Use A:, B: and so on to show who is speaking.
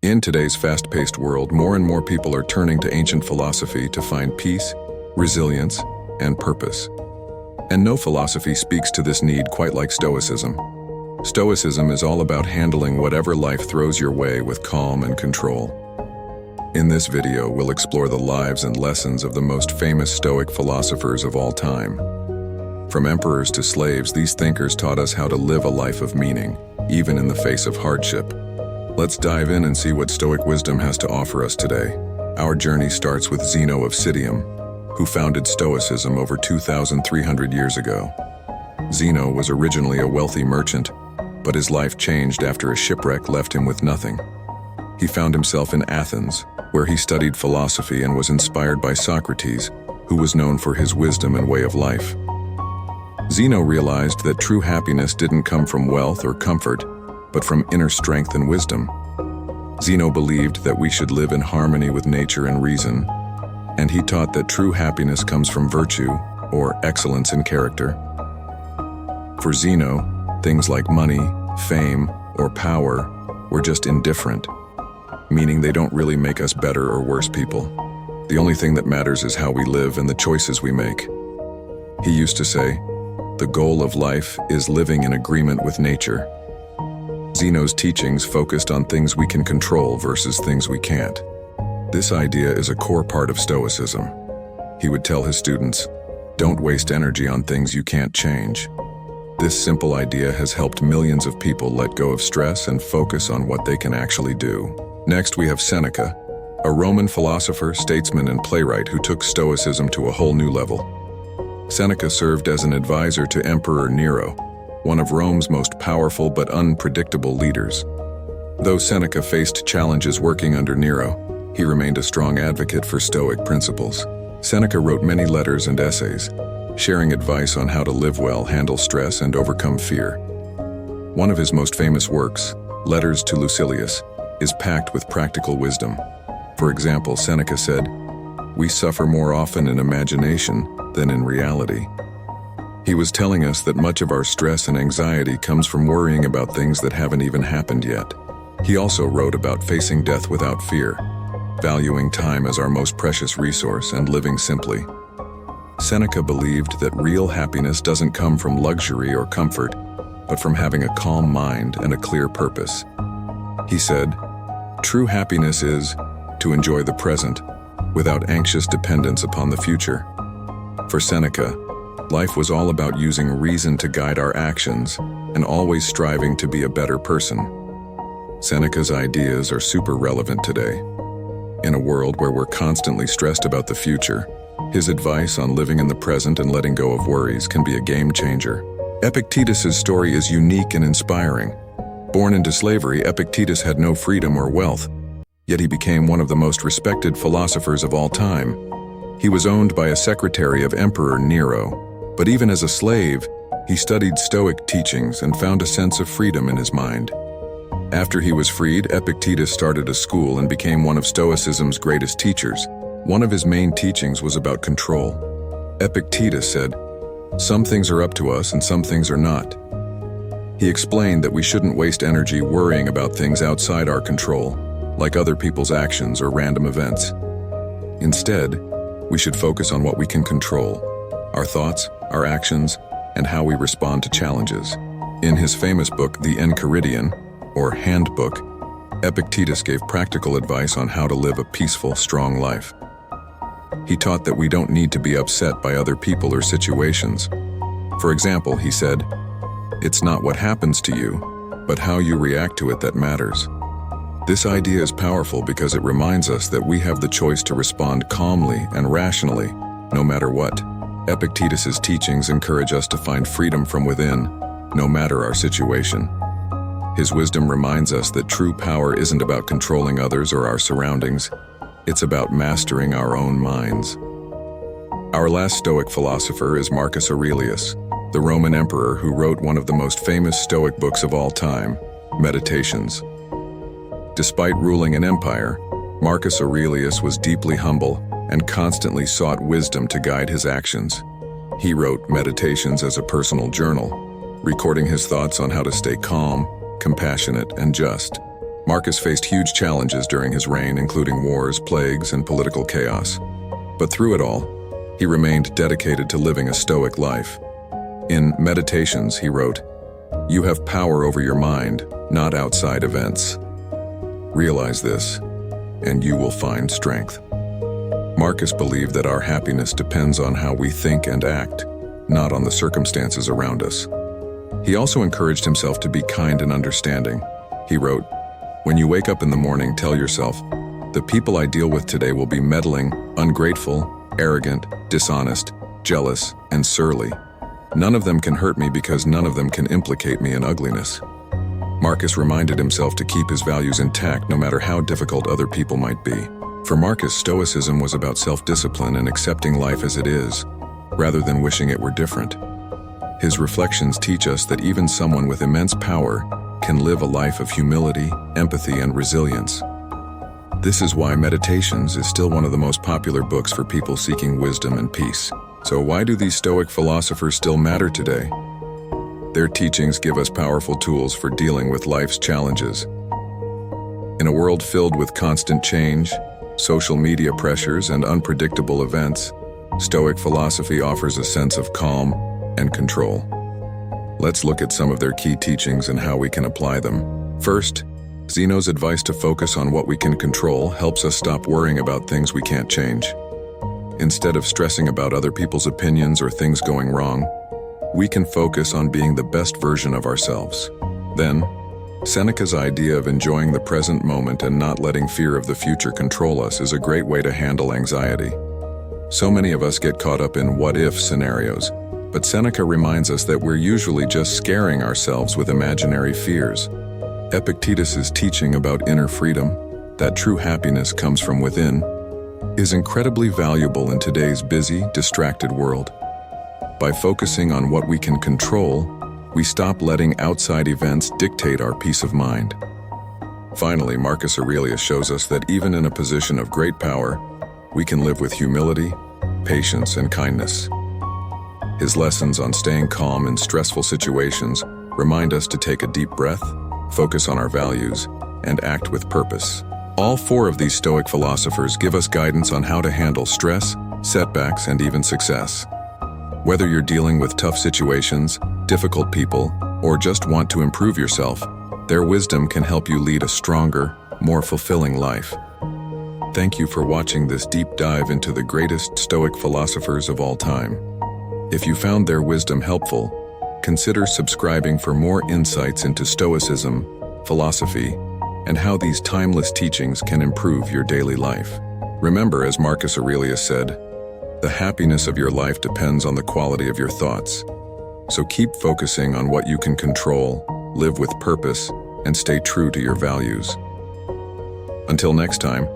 A: In today's fast-paced world, more and more people are turning to ancient philosophy to find peace, resilience, and purpose. And no philosophy speaks to this need quite like Stoicism. Stoicism is all about handling whatever life throws your way with calm and control. In this video, we'll explore the lives and lessons of the most famous Stoic philosophers of all time. From emperors to slaves, these thinkers taught us how to live a life of meaning, even in the face of hardship. Let's dive in and see what Stoic wisdom has to offer us today. Our journey starts with Zeno of Citium, who founded Stoicism over 2,300 years ago. Zeno was originally a wealthy merchant, but his life changed after a shipwreck left him with nothing. He found himself in Athens, where he studied philosophy and was inspired by Socrates, who was known for his wisdom and way of life. Zeno realized that true happiness didn't come from wealth or comfort, but from inner strength and wisdom. Zeno believed that we should live in harmony with nature and reason, and he taught that true happiness comes from virtue, or excellence in character. For Zeno, things like money, fame, or power were just indifferent, meaning they don't really make us better or worse people. The only thing that matters is how we live and the choices we make. He used to say, "The goal of life is living in agreement with nature." Zeno's teachings focused on things we can control versus things we can't. This idea is a core part of Stoicism. He would tell his students, "Don't waste energy on things you can't change." This simple idea has helped millions of people let go of stress and focus on what they can actually do. Next, we have Seneca, a Roman philosopher, statesman, and playwright who took Stoicism to a whole new level. Seneca served as an advisor to Emperor Nero, one of Rome's most powerful but unpredictable leaders. Though Seneca faced challenges working under Nero, he remained a strong advocate for Stoic principles. Seneca wrote many letters and essays, sharing advice on how to live well, handle stress, and overcome fear. One of his most famous works, Letters to Lucilius, is packed with practical wisdom. For example, Seneca said, "We suffer more often in imagination than in reality." He was telling us that much of our stress and anxiety comes from worrying about things that haven't even happened yet. He also wrote about facing death without fear, valuing time as our most precious resource, and living simply. Seneca believed that real happiness doesn't come from luxury or comfort, but from having a calm mind and a clear purpose. He said, "True happiness is to enjoy the present, without anxious dependence upon the future." For Seneca, life was all about using reason to guide our actions and always striving to be a better person. Seneca's ideas are super relevant today. In a world where we're constantly stressed about the future, his advice on living in the present and letting go of worries can be a game changer. Epictetus' story is unique and inspiring. Born into slavery, Epictetus had no freedom or wealth, yet he became one of the most respected philosophers of all time. He was owned by a secretary of Emperor Nero, but even as a slave, he studied Stoic teachings and found a sense of freedom in his mind. After he was freed, Epictetus started a school and became one of Stoicism's greatest teachers. One of his main teachings was about control. Epictetus said, "Some things are up to us and some things are not." He explained that we shouldn't waste energy worrying about things outside our control, like other people's actions or random events. Instead, we should focus on what we can control: our thoughts, our actions, and how we respond to challenges. In his famous book, The Enchiridion, or Handbook, Epictetus gave practical advice on how to live a peaceful, strong life. He taught that we don't need to be upset by other people or situations. For example, he said, "It's not what happens to you, but how you react to it that matters." This idea is powerful because it reminds us that we have the choice to respond calmly and rationally, no matter what. Epictetus' teachings encourage us to find freedom from within, no matter our situation. His wisdom reminds us that true power isn't about controlling others or our surroundings. It's about mastering our own minds. Our last Stoic philosopher is Marcus Aurelius, the Roman emperor who wrote one of the most famous Stoic books of all time, Meditations. Despite ruling an empire, Marcus Aurelius was deeply humble and constantly sought wisdom to guide his actions. He wrote Meditations as a personal journal, recording his thoughts on how to stay calm, compassionate, and just. Marcus faced huge challenges during his reign, including wars, plagues, and political chaos. But through it all, he remained dedicated to living a Stoic life. In Meditations, he wrote, "You have power over your mind, not outside events. Realize this, and you will find strength." Marcus believed that our happiness depends on how we think and act, not on the circumstances around us. He also encouraged himself to be kind and understanding. He wrote, "When you wake up in the morning, tell yourself, the people I deal with today will be meddling, ungrateful, arrogant, dishonest, jealous, and surly. None of them can hurt me because none of them can implicate me in ugliness." Marcus reminded himself to keep his values intact no matter how difficult other people might be. For Marcus, Stoicism was about self-discipline and accepting life as it is, rather than wishing it were different. His reflections teach us that even someone with immense power can live a life of humility, empathy, and resilience. This is why Meditations is still one of the most popular books for people seeking wisdom and peace. So why do these Stoic philosophers still matter today? Their teachings give us powerful tools for dealing with life's challenges. In a world filled with constant change, social media pressures, and unpredictable events, Stoic philosophy offers a sense of calm and control. Let's look at some of their key teachings and how we can apply them. First, Zeno's advice to focus on what we can control helps us stop worrying about things we can't change. Instead of stressing about other people's opinions or things going wrong, we can focus on being the best version of ourselves. Then, Seneca's idea of enjoying the present moment and not letting fear of the future control us is a great way to handle anxiety. So many of us get caught up in what-if scenarios, but Seneca reminds us that we're usually just scaring ourselves with imaginary fears. Epictetus's teaching about inner freedom, that true happiness comes from within, is incredibly valuable in today's busy, distracted world. By focusing on what we can control, we stop letting outside events dictate our peace of mind. Finally, Marcus Aurelius shows us that even in a position of great power, we can live with humility, patience, and kindness. His lessons on staying calm in stressful situations remind us to take a deep breath, focus on our values, and act with purpose. All four of these Stoic philosophers give us guidance on how to handle stress, setbacks, and even success. Whether you're dealing with tough situations, difficult people, or just want to improve yourself, their wisdom can help you lead a stronger, more fulfilling life. Thank you for watching this deep dive into the greatest Stoic philosophers of all time. If you found their wisdom helpful, consider subscribing for more insights into Stoicism, philosophy, and how these timeless teachings can improve your daily life. Remember, as Marcus Aurelius said, the happiness of your life depends on the quality of your thoughts. So keep focusing on what you can control, live with purpose, and stay true to your values. Until next time,